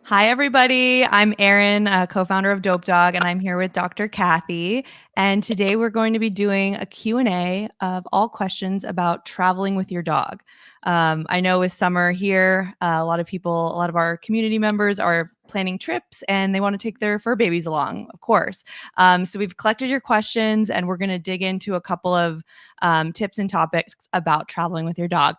Hi, everybody. I'm Erin, co-founder of Dope Dog, and I'm here with Dr. Kathy. And today we're going to be doing a Q&A of all questions about traveling with your dog. I know with summer here, a lot of our community members are planning trips and they want to take their fur babies along, of course. So we've collected your questions and we're going to dig into a couple of tips and topics about traveling with your dog.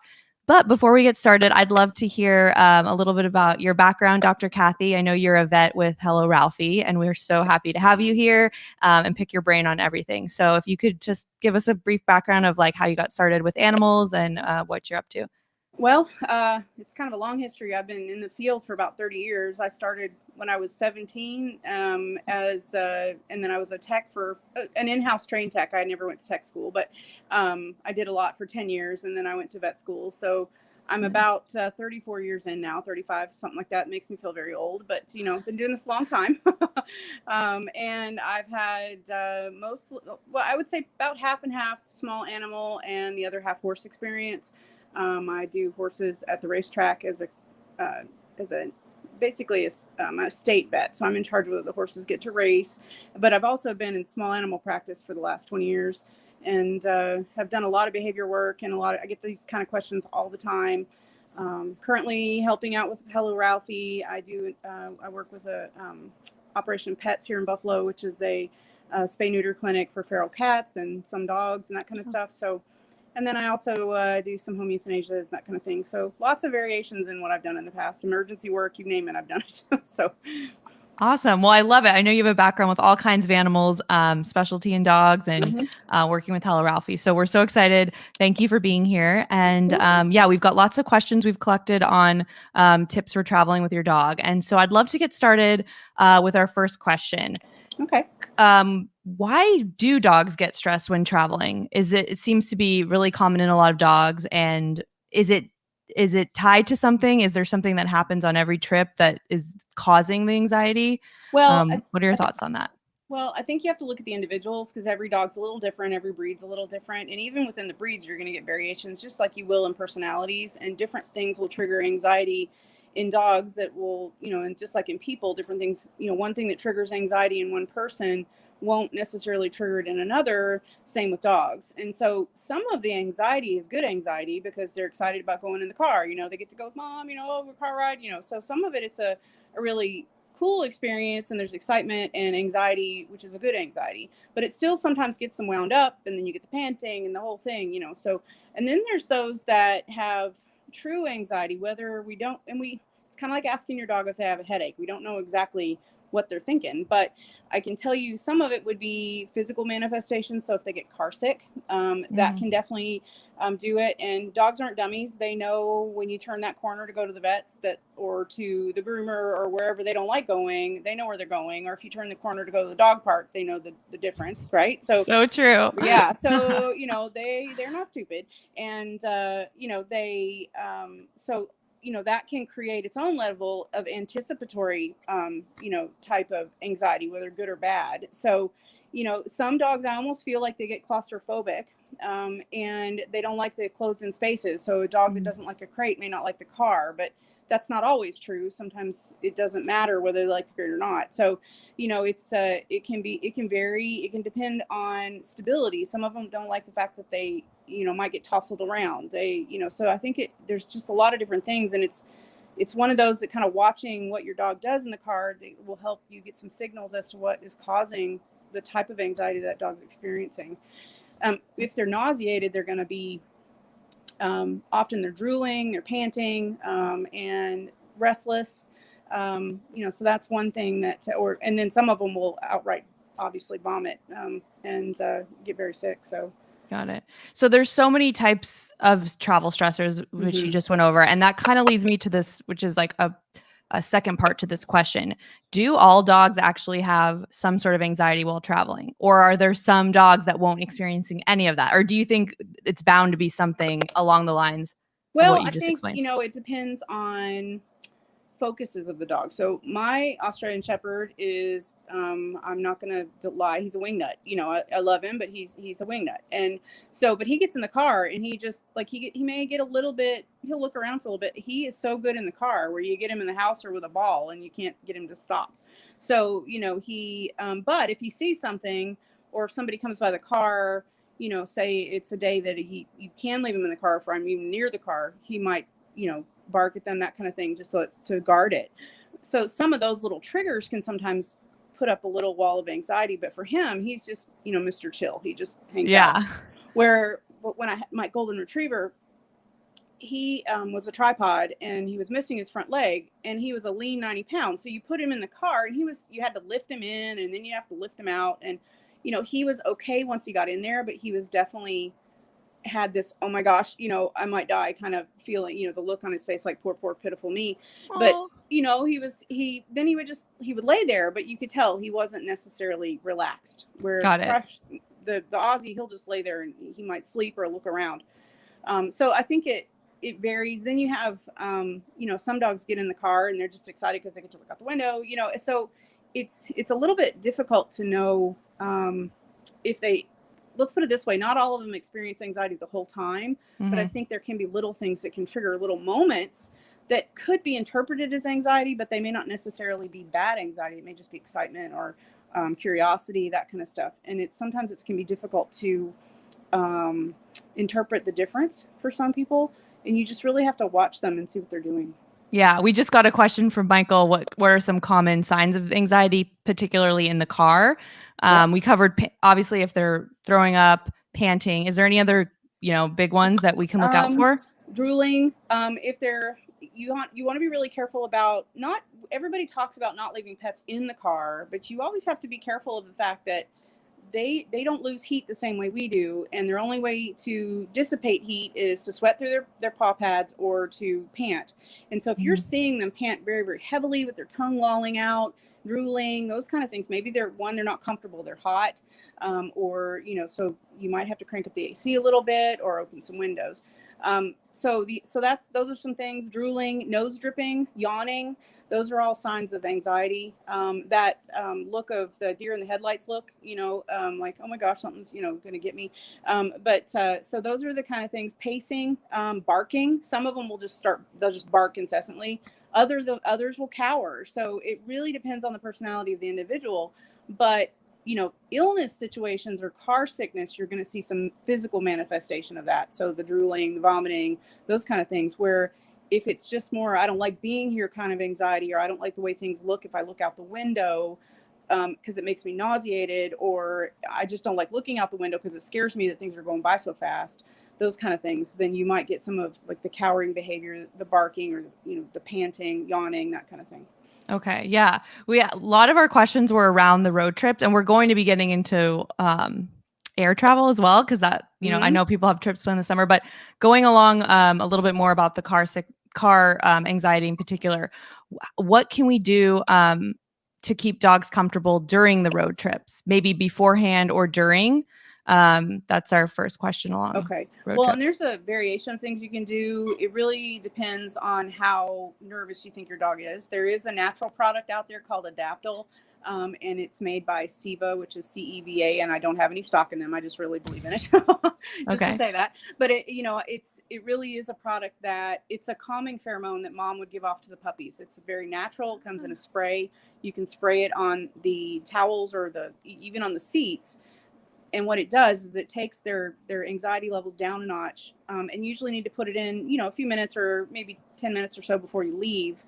But before we get started, I'd love to hear a little bit about your background, Dr. Kathy. I know you're a vet with Hello Ralphie, and we're so happy to have you here and pick your brain on everything. So if you could just give us a brief background of like how you got started with animals and what you're up to. Well, it's kind of a long history. I've been in the field for about 30 years. I started when I was 17 and then I was a tech for an in-house trained tech. I never went to tech school, but I did a lot for 10 years and then I went to vet school. So I'm about 34 years in now, 35, something like that. It makes me feel very old, but been doing this a long time. And I've had I would say about half and half small animal and the other half horse experience. I do horses at the racetrack as a basically a state vet, so I'm in charge of whether the horses get to race. But I've also been in small animal practice for the last 20 years, and have done a lot of behavior work and I get these kind of questions all the time. Currently helping out with Hello Ralphie. I work with a Operation Pets here in Buffalo, which is a spay neuter clinic for feral cats and some dogs and that kind of stuff. So. And then I also do some home euthanasias and that kind of thing. So lots of variations in what I've done in the past. Emergency work, you name it, I've done it. So Awesome. Well, I love it. I know you have a background with all kinds of animals, specialty in dogs, and working with Hello Ralphie. So we're so excited. Thank you for being here. And yeah, we've got lots of questions we've collected on tips for traveling with your dog. And so I'd love to get started with our first question. Okay. Why do dogs get stressed when traveling? It seems to be really common in a lot of dogs, and is it tied to something? Is there something that happens on every trip that is causing the anxiety? Well, What are your thoughts on that? Well, I think you have to look at the individuals because every dog's a little different, every breed's a little different, and even within the breeds, you're going to get variations, just like you will in personalities, and different things will trigger anxiety in dogs that will, and just like in people, different things, one thing that triggers anxiety in one person won't necessarily trigger it in another. Same with dogs. And so some of the anxiety is good anxiety because they're excited about going in the car. They get to go with mom, over car ride, so some of it's a really cool experience and there's excitement and anxiety, which is a good anxiety, but it still sometimes gets them wound up and then you get the panting and the whole thing, so. And then there's those that have true anxiety, whether we don't, it's kind of like asking your dog if they have a headache. We don't know exactly what they're thinking, but I can tell you some of it would be physical manifestations. So if they get car sick, that can definitely do it. And dogs aren't dummies. They know when you turn that corner to go to the vets or to the groomer or wherever they don't like going, they know where they're going. Or if you turn the corner to go to the dog park, they know the difference, right? So true. Yeah. So, they're not stupid. And, so that can create its own level of anticipatory, type of anxiety, whether good or bad. So, some dogs, I almost feel like they get claustrophobic, and they don't like the closed in spaces. So a dog that doesn't like a crate may not like the car, but that's not always true. Sometimes it doesn't matter whether they like the crate or not. So, it can vary. It can depend on stability. Some of them don't like the fact that they, might get tousled around. So I think there's just a lot of different things. And it's one of those that kind of watching what your dog does in the car will help you get some signals as to what is causing the type of anxiety that dog's experiencing. If they're nauseated, they're going to be, often they're drooling, they're panting, and restless. So that's one thing and then some of them will outright obviously vomit, and get very sick. So. Got it. So there's so many types of travel stressors, which you just went over. And that kind of leads me to this, which is like a second part to this question. Do all dogs actually have some sort of anxiety while traveling? Or are there some dogs that won't experiencing any of that? Or do you think it's bound to be something along the lines of Well, what you I just think, explained? it depends on focuses of the dog. So my Australian Shepherd is, I'm not going to lie, he's a wingnut. You know, I love him, but he's a wingnut. And so, but he gets in the car and he just like, he may get a little bit, he'll look around for a little bit. He is so good in the car where you get him in the house or with a ball and you can't get him to stop. So, you know, but if he sees something or if somebody comes by the car, you know, say it's a day that you can leave him in the car, if I'm even near the car, he might, you know, bark at them, that kind of thing, just to guard it. So some of those little triggers can sometimes put up a little wall of anxiety, but for him, he's just, you know, Mr. Chill. He just hangs out. Where when I had my golden retriever, he was a tripod and he was missing his front leg and he was a lean 90 pounds. So you put him in the car and you had to lift him in and then you have to lift him out. And, you know, he was okay once he got in there, but he was definitely had this, oh my gosh, you know, I might die kind of feeling, you know, the look on his face, like poor pitiful me. Aww. But you know, he would lay there, but you could tell he wasn't necessarily relaxed. Where Crush, the Aussie, he'll just lay there and he might sleep or look around. So I think it varies. Then you have, you know, some dogs get in the car and they're just excited because they get to look out the window, you know, so it's a little bit difficult to know if they, let's put it this way, not all of them experience anxiety the whole time, but I think there can be little things that can trigger little moments that could be interpreted as anxiety, but they may not necessarily be bad anxiety. It may just be excitement or curiosity, that kind of stuff. And sometimes it can be difficult to interpret the difference for some people. And you just really have to watch them and see what they're doing. Yeah, we just got a question from Michael. What are some common signs of anxiety, particularly in the car? We covered, obviously, if they're throwing up, panting. Is there any other, you know, big ones that we can look out for? Drooling. If they're, you want to be really careful about, not everybody talks about not leaving pets in the car, but you always have to be careful of the fact that they don't lose heat the same way we do, and their only way to dissipate heat is to sweat through their paw pads or to pant. And so if you're seeing them pant very, very heavily with their tongue lolling out, drooling, those kind of things, maybe they're not comfortable, they're hot, or, you know, so you might have to crank up the AC a little bit or open some windows. So those are some things. Drooling, nose dripping, yawning, those are all signs of anxiety. That look of the deer in the headlights look, you know, like, oh my gosh, something's, you know, going to get me. So those are the kind of things. Pacing, barking. Some of them they'll just bark incessantly. Others will cower. So it really depends on the personality of the individual. But, you know, illness situations or car sickness, you're going to see some physical manifestation of that. So the drooling, the vomiting, those kind of things, where if it's just more, I don't like being here kind of anxiety, or I don't like the way things look if I look out the window because it makes me nauseated, or I just don't like looking out the window because it scares me that things are going by so fast, those kind of things, then you might get some of like the cowering behavior, the barking, or, you know, the panting, yawning, that kind of thing. Okay. Yeah. A lot of our questions were around the road trips, and we're going to be getting into air travel as well, because that, you know, I know people have trips in the summer, but going along a little bit more about the car anxiety in particular, what can we do to keep dogs comfortable during the road trips, maybe beforehand or during? That's our first question along. Okay. Well, and there's a variation of things you can do. It really depends on how nervous you think your dog is. There is a natural product out there called Adaptil, and it's made by Ceva, which is CEVA, and I don't have any stock in them. I just really believe in it, just to say that. But it, you know, it really is a product that it's a calming pheromone that mom would give off to the puppies. It's very natural. It comes in a spray. You can spray it on the towels or even on the seats. And what it does is it takes their anxiety levels down a notch, and usually need to put it in, you know, a few minutes or maybe 10 minutes or so before you leave.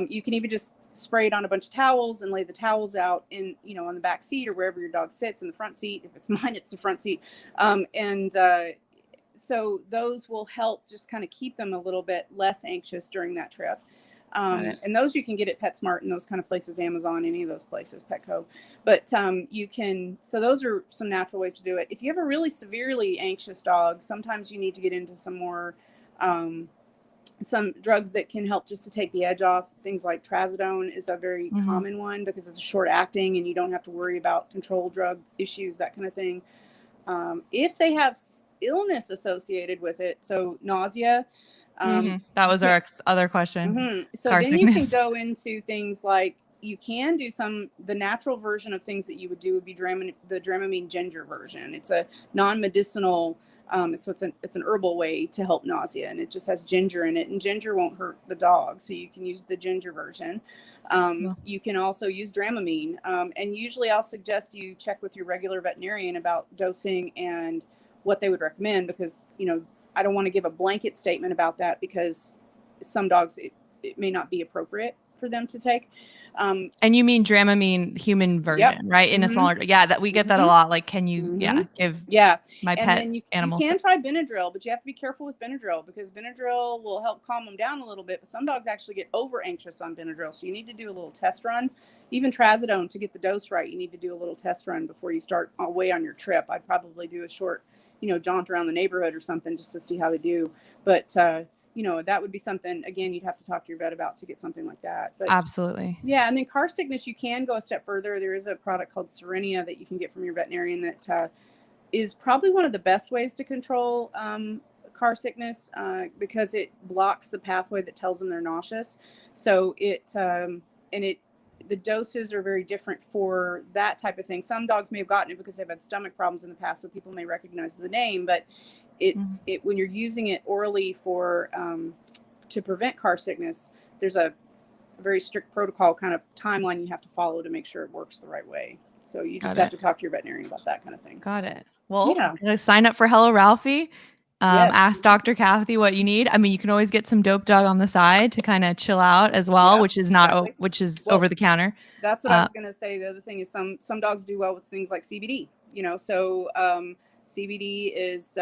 You can even just spray it on a bunch of towels and lay the towels out in, you know, on the back seat or wherever your dog sits, in the front seat. If it's mine, it's the front seat. So those will help just kind of keep them a little bit less anxious during that trip. And those you can get at PetSmart and those kind of places, Amazon, any of those places, Petco. But so those are some natural ways to do it. If you have a really severely anxious dog, sometimes you need to get into some more, some drugs that can help just to take the edge off. Things like trazodone is a very common one because it's a short acting and you don't have to worry about control drug issues, that kind of thing. If they have illness associated with it, so nausea, That You was can't. our other question. So Car then you can sickness. go into things like you can do the natural version of things that you would do would be the Dramamine ginger version. It's a non-medicinal, so it's an herbal way to help nausea, and it just has ginger in it, and ginger won't hurt the dog, so you can use the ginger version. You can also use Dramamine, and usually I'll suggest you check with your regular veterinarian about dosing and what they would recommend, because I don't want to give a blanket statement about that, because some dogs it may not be appropriate for them to take. And you mean Dramamine human Yep. version, right? In a Mm-hmm. smaller, yeah, that we get that a Mm-hmm. lot. Like, can you, Mm-hmm. give Yeah. my And pet then you animals? can try Benadryl, but you have to be careful with Benadryl, because Benadryl will help calm them down a little bit. But some dogs actually get over anxious on Benadryl. So you need to do a little test run. Even trazodone, to get the dose right, you need to do a little test run before you start away on your trip. I'd probably do a short, jaunt around the neighborhood or something, just to see how they do. But, that would be something, again, you'd have to talk to your vet about to get something like that. But Absolutely. yeah, and then car sickness, you can go a step further. There is a product called Serenia that you can get from your veterinarian that is probably one of the best ways to control car sickness, because it blocks the pathway that tells them they're nauseous. So the doses are very different for that type of thing. Some dogs may have gotten it because they've had stomach problems in the past, so people may recognize the name, but when you're using it orally to prevent car sickness, there's a very strict protocol kind of timeline you have to follow to make sure it works the right way. So you just have to talk to your veterinarian about that kind of thing. Got it. Well, Yeah. sign up for Hello Ralphie. Yes. Ask Dr. Kathy what you need. I mean, you can always get some Dope Dog on the side to kind of chill out as well, Yeah, which is exactly. which is Well, over the counter. that's what I was going to say. The other thing is some dogs do well with things like CBD, so CBD is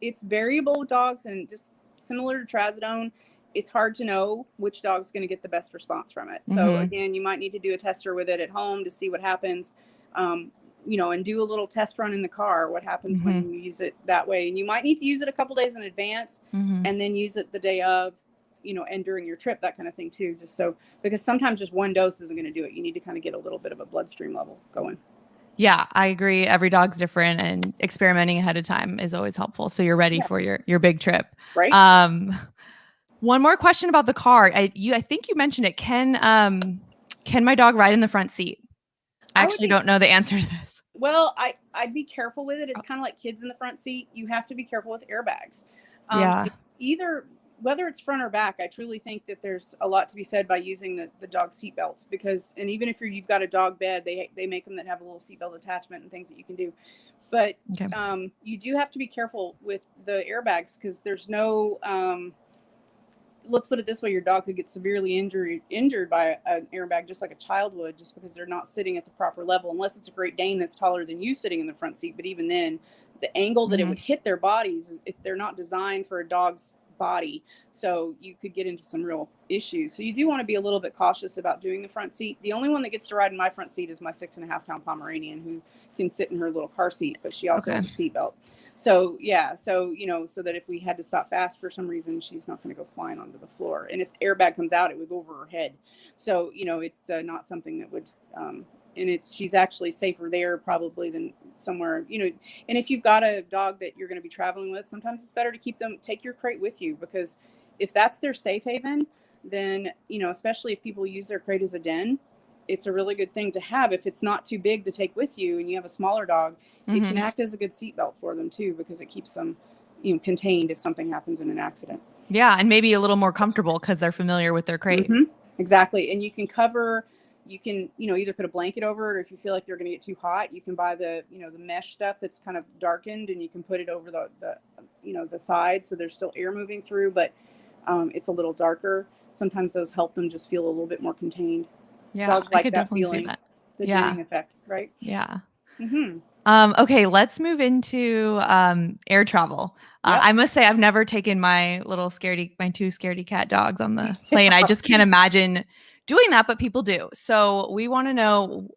it's variable with dogs, and just similar to trazodone, it's hard to know which dog's going to get the best response from it. So again, you might need to do a tester with it at home to see what happens, and do a little test run in the car. What happens when you use it that way? And you might need to use it a couple days in advance and then use it the day of, and during your trip, that kind of thing too, just so, because sometimes just one dose isn't going to do it. You need to kind of get a little bit of a bloodstream level going. Yeah, I agree. Every dog's different, and experimenting ahead of time is always helpful, so you're ready for your big trip. Right. One more question about the car. I think you mentioned it. Can my dog ride in the front seat? I actually don't know the answer to this. Well, I'd be careful with it. It's kind of like kids in the front seat. You have to be careful with airbags. Yeah. Whether it's front or back, I truly think that there's a lot to be said by using the dog seat belts, and even if you've got a dog bed, they make them that have a little seatbelt attachment and things that you can do. But you do have to be careful with the airbags, because there's no, let's put it this way, your dog could get severely injured by an airbag, just like a child would, just because they're not sitting at the proper level, unless it's a Great Dane that's taller than you sitting in the front seat. But even then, the angle that it would hit their bodies, if they're not designed for a dog's body, so you could get into some real issues. So you do want to be a little bit cautious about doing the front seat. The only one that gets to ride in my front seat is my 6.5-pound Pomeranian, who can sit in her little car seat, but she also has a seatbelt. So so that if we had to stop fast for some reason, she's not going to go flying onto the floor. And if the airbag comes out, it would go over her head. So it's not something that would and she's actually safer there probably than somewhere, and if you've got a dog that you're going to be traveling with, sometimes it's better to take your crate with you, because if that's their safe haven, then, especially if people use their crate as a den, it's a really good thing to have. If it's not too big to take with you and you have a smaller dog, it can act as a good seatbelt for them too, because it keeps them, contained if something happens in an accident. Yeah, and maybe a little more comfortable because they're familiar with their crate. Exactly. And you can either put a blanket over it, or if you feel like they're going to get too hot, you can buy the mesh stuff that's kind of darkened, and you can put it over the side, so there's still air moving through, but it's a little darker. Sometimes those help them just feel a little bit more contained. Yeah, dogs I like could that definitely feeling, see that. the denning effect, right? Yeah. Mm-hmm. Okay, let's move into air travel. I must say, I've never taken my two scaredy cat dogs on the plane. I just can't imagine doing that, but people do. So we want to know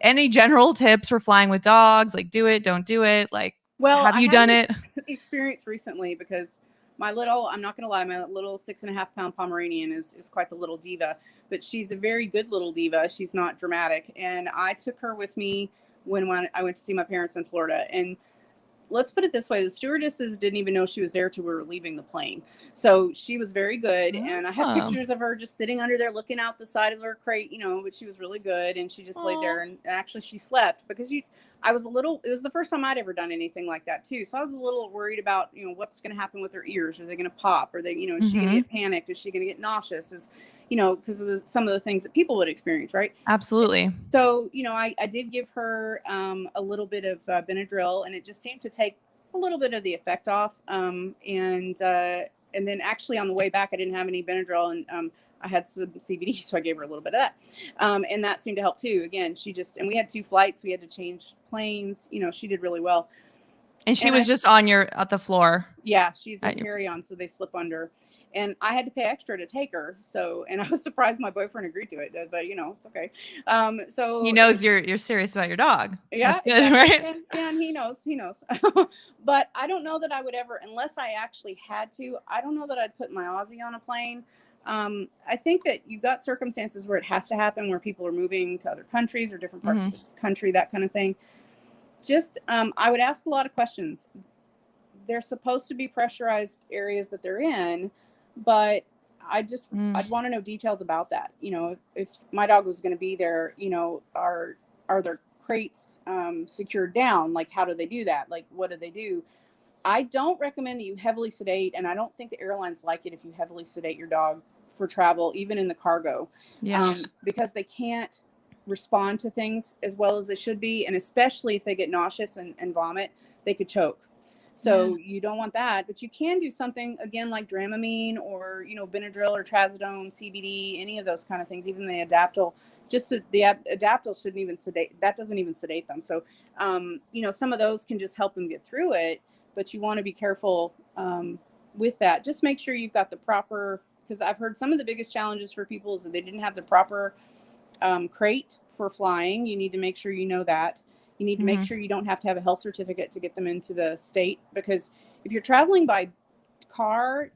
any general tips for flying with dogs, like do it, don't do it. Like, have you done it? Experience recently, because I'm not going to lie, my little 6.5-pound Pomeranian is quite the little diva, but she's a very good little diva. She's not dramatic. And I took her with me when I went to see my parents in Florida. And let's put it this way. The stewardesses didn't even know she was there till we were leaving the plane. So she was very good. And I have Oh. pictures of her just sitting under there looking out the side of her crate, but she was really good. And she just laid there, and actually she slept because it was the first time I'd ever done anything like that too. So I was a little worried about, what's going to happen with her ears. Are they going to pop? Are they, is she going to get panicked? Is she going to get nauseous? Because of some of the things that people would experience, right? Absolutely. So, I did give her a little bit of Benadryl, and it just seemed to take a little bit of the effect off. And then actually on the way back, I didn't have any Benadryl, and I had some CBD, so I gave her a little bit of that. And that seemed to help too. Again, and we had 2 flights. We had to change planes. She did really well. And she was just at the floor. Yeah, she's in carry-on, so they slip under. And I had to pay extra to take her. So, and I was surprised my boyfriend agreed to it, but it's okay. So he knows you're serious about your dog. Yeah, that's good, exactly. Right? And he knows. But I don't know that I would ever, unless I actually had to, I don't know that I'd put my Aussie on a plane. I think that you've got circumstances where it has to happen, where people are moving to other countries or different parts of the country, that kind of thing. Just, I would ask a lot of questions. They're supposed to be pressurized areas that they're in, but I'd want to know details about that. If my dog was going to be there, are there crates secured down? Like, how do they do that? Like, what do they do? I don't recommend that you heavily sedate, and I don't think the airlines like it if you heavily sedate your dog for travel, even in the cargo, because they can't respond to things as well as they should be. And especially if they get nauseous and vomit, they could choke. So you don't want that, but you can do something again, like Dramamine or, Benadryl or Trazodone, CBD, any of those kind of things, even the Adaptil. The Adaptil shouldn't even sedate. That doesn't even sedate them. So, some of those can just help them get through it, but you want to be careful with that. Just make sure you've got the proper, because I've heard some of the biggest challenges for people is that they didn't have the proper crate for flying. You need to make sure you know that. You need to make sure you don't have to have a health certificate to get them into the state, because if you're traveling by car,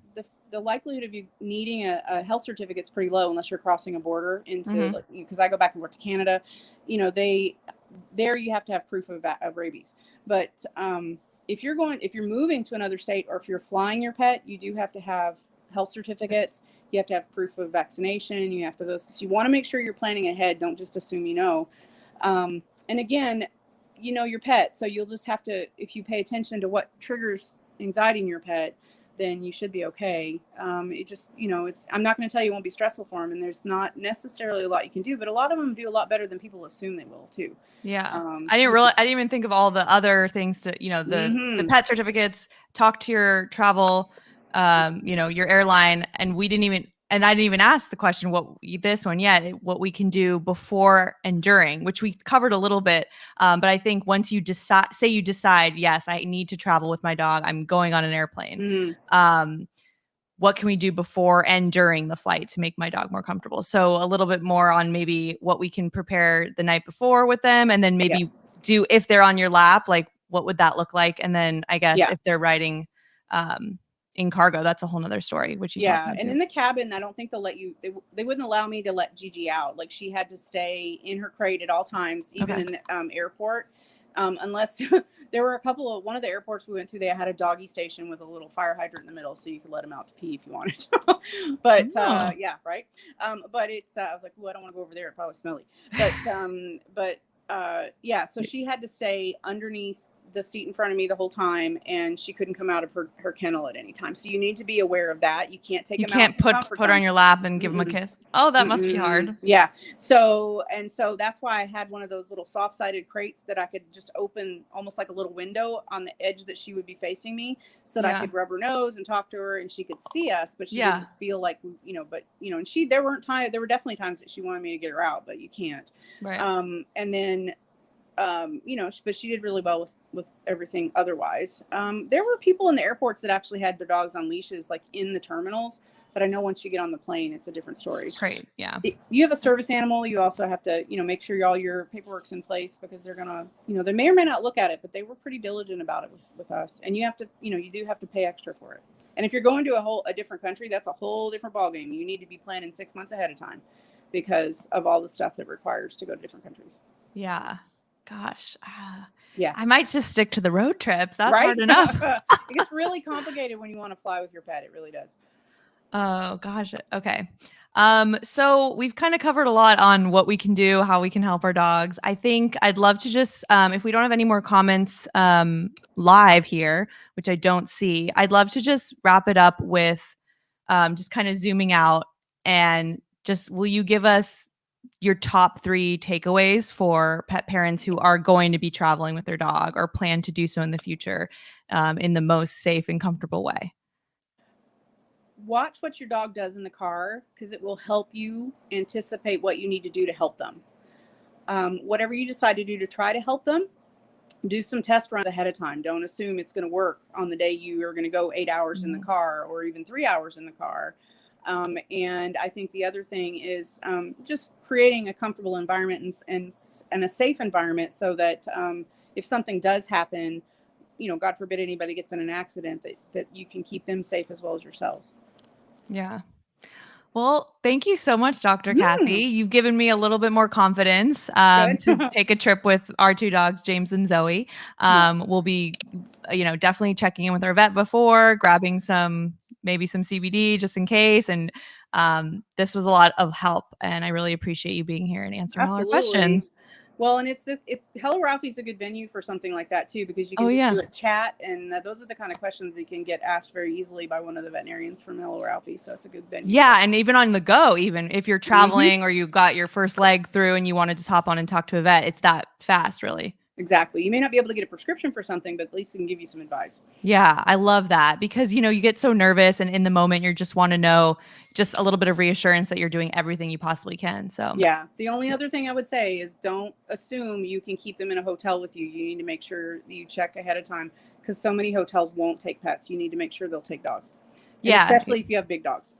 the likelihood of you needing a health certificate is pretty low unless you're crossing a border into, because I go back and work to Canada, there you have to have proof of rabies. But if you're moving to another state, or if you're flying your pet, you do have to have health certificates. You have to have proof of vaccination. You have to those. So you want to make sure you're planning ahead. Don't just assume. And again, your pet. So you'll just have to, if you pay attention to what triggers anxiety in your pet, then you should be okay. It just, I'm not going to tell you it won't be stressful for them, and there's not necessarily a lot you can do, but a lot of them do a lot better than people assume they will too. Yeah. I didn't even think of all the other things to, the pet certificates, talk to your travel, your airline. And I didn't even ask the question, what we can do before and during, which we covered a little bit. But I think once you decide, yes, I need to travel with my dog, I'm going on an airplane. What can we do before and during the flight to make my dog more comfortable? So a little bit more on maybe what we can prepare the night before with them, and then maybe do, if they're on your lap, like what would that look like? And then I guess if they're riding in cargo, that's a whole nother story, which you talked about and in the cabin, I don't think they'll let you, they wouldn't allow me to let Gigi out. Like, she had to stay in her crate at all times, even in the airport. Unless there were one of the airports we went to, they had a doggy station with a little fire hydrant in the middle, so you could let them out to pee if you wanted. But right. But it's I was like, I don't want to go over there, it's probably smelly. But so she had to stay underneath the seat in front of me the whole time, and she couldn't come out of her kennel at any time. So you need to be aware of that. You can't take them out. You can't put her on your lap and give them a kiss. Oh, that must be hard. Yeah. So that's why I had one of those little soft-sided crates that I could just open, almost like a little window on the edge that she would be facing me, so that I could rub her nose and talk to her, and she could see us, but she didn't feel like, and there were definitely times that she wanted me to get her out, but you can't. Right. And then, but she did really well with everything otherwise. There were people in the airports that actually had their dogs on leashes, like in the terminals, but I know once you get on the plane, it's a different story. Great. Yeah. You have a service animal. You also have to, make sure all your paperwork's in place, because they're going to, they may or may not look at it, but they were pretty diligent about it with us. And you have to, you do have to pay extra for it. And if you're going to a different country, that's a whole different ballgame. You need to be planning 6 months ahead of time because of all the stuff that requires to go to different countries. Yeah. Gosh. Yeah. I might just stick to the road trips. That's Right? hard enough. It gets really complicated when you want to fly with your pet. It really does. Oh, gosh. Okay. So we've kind of covered a lot on what we can do, how we can help our dogs. I think I'd love to just, if we don't have any more comments live here, which I don't see, I'd love to just wrap it up with just kind of zooming out and just, will you give us your top 3 takeaways for pet parents who are going to be traveling with their dog or plan to do so in the future in the most safe and comfortable way? Watch what your dog does in the car because it will help you anticipate what you need to do to help them. Whatever you decide to do to try to help them, do some test runs ahead of time. Don't assume it's going to work on the day you are going to go 8 hours in the car or even 3 hours in the car. And I think the other thing is just creating a comfortable environment and a safe environment so that if something does happen, God forbid anybody gets in an accident, that you can keep them safe as well as yourselves. Yeah. Well, thank you so much, Dr. Kathy. Mm, You've given me a little bit more confidence good. to take a trip with our 2 dogs, James and Zoe. Yeah, We'll be, definitely checking in with our vet before, grabbing maybe some CBD just in case. And this was a lot of help, and I really appreciate you being here and answering all our absolutely. questions. Well, and it's Hello Ralphie's a good venue for something like that too, because you Oh can just yeah. do a chat, and those are the kind of questions that can get asked very easily by one of the veterinarians from Hello Ralphie. So it's a good venue. Yeah, and even on the go, even if you're Mm-hmm. traveling or you got your first leg through and you want to just hop on and talk to a vet, it's that fast, really. Exactly. You may not be able to get a prescription for something, but at least it can give you some advice. Yeah, I love that because you get so nervous and in the moment you just want to know just a little bit of reassurance that you're doing everything you possibly can. So, Yeah. The only other thing I would say is don't assume you can keep them in a hotel with you. You need to make sure that you check ahead of time because so many hotels won't take pets. You need to make sure they'll take dogs. And yeah. especially if you have big dogs.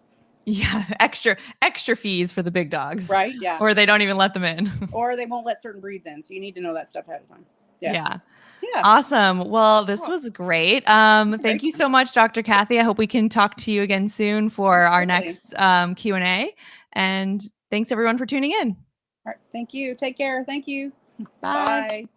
Yeah, extra fees for the big dogs Right? Yeah. or they don't even let them in. Or they won't let certain breeds in. So you need to know that stuff ahead of time. Yeah. Yeah. Yeah. Awesome. Well, this Cool. was great. Great. Thank you so much, Dr. Kathy. I hope we can talk to you again soon for our Absolutely. next Q&A. And thanks everyone for tuning in. All right. Thank you. Take care. Thank you. Bye. Bye.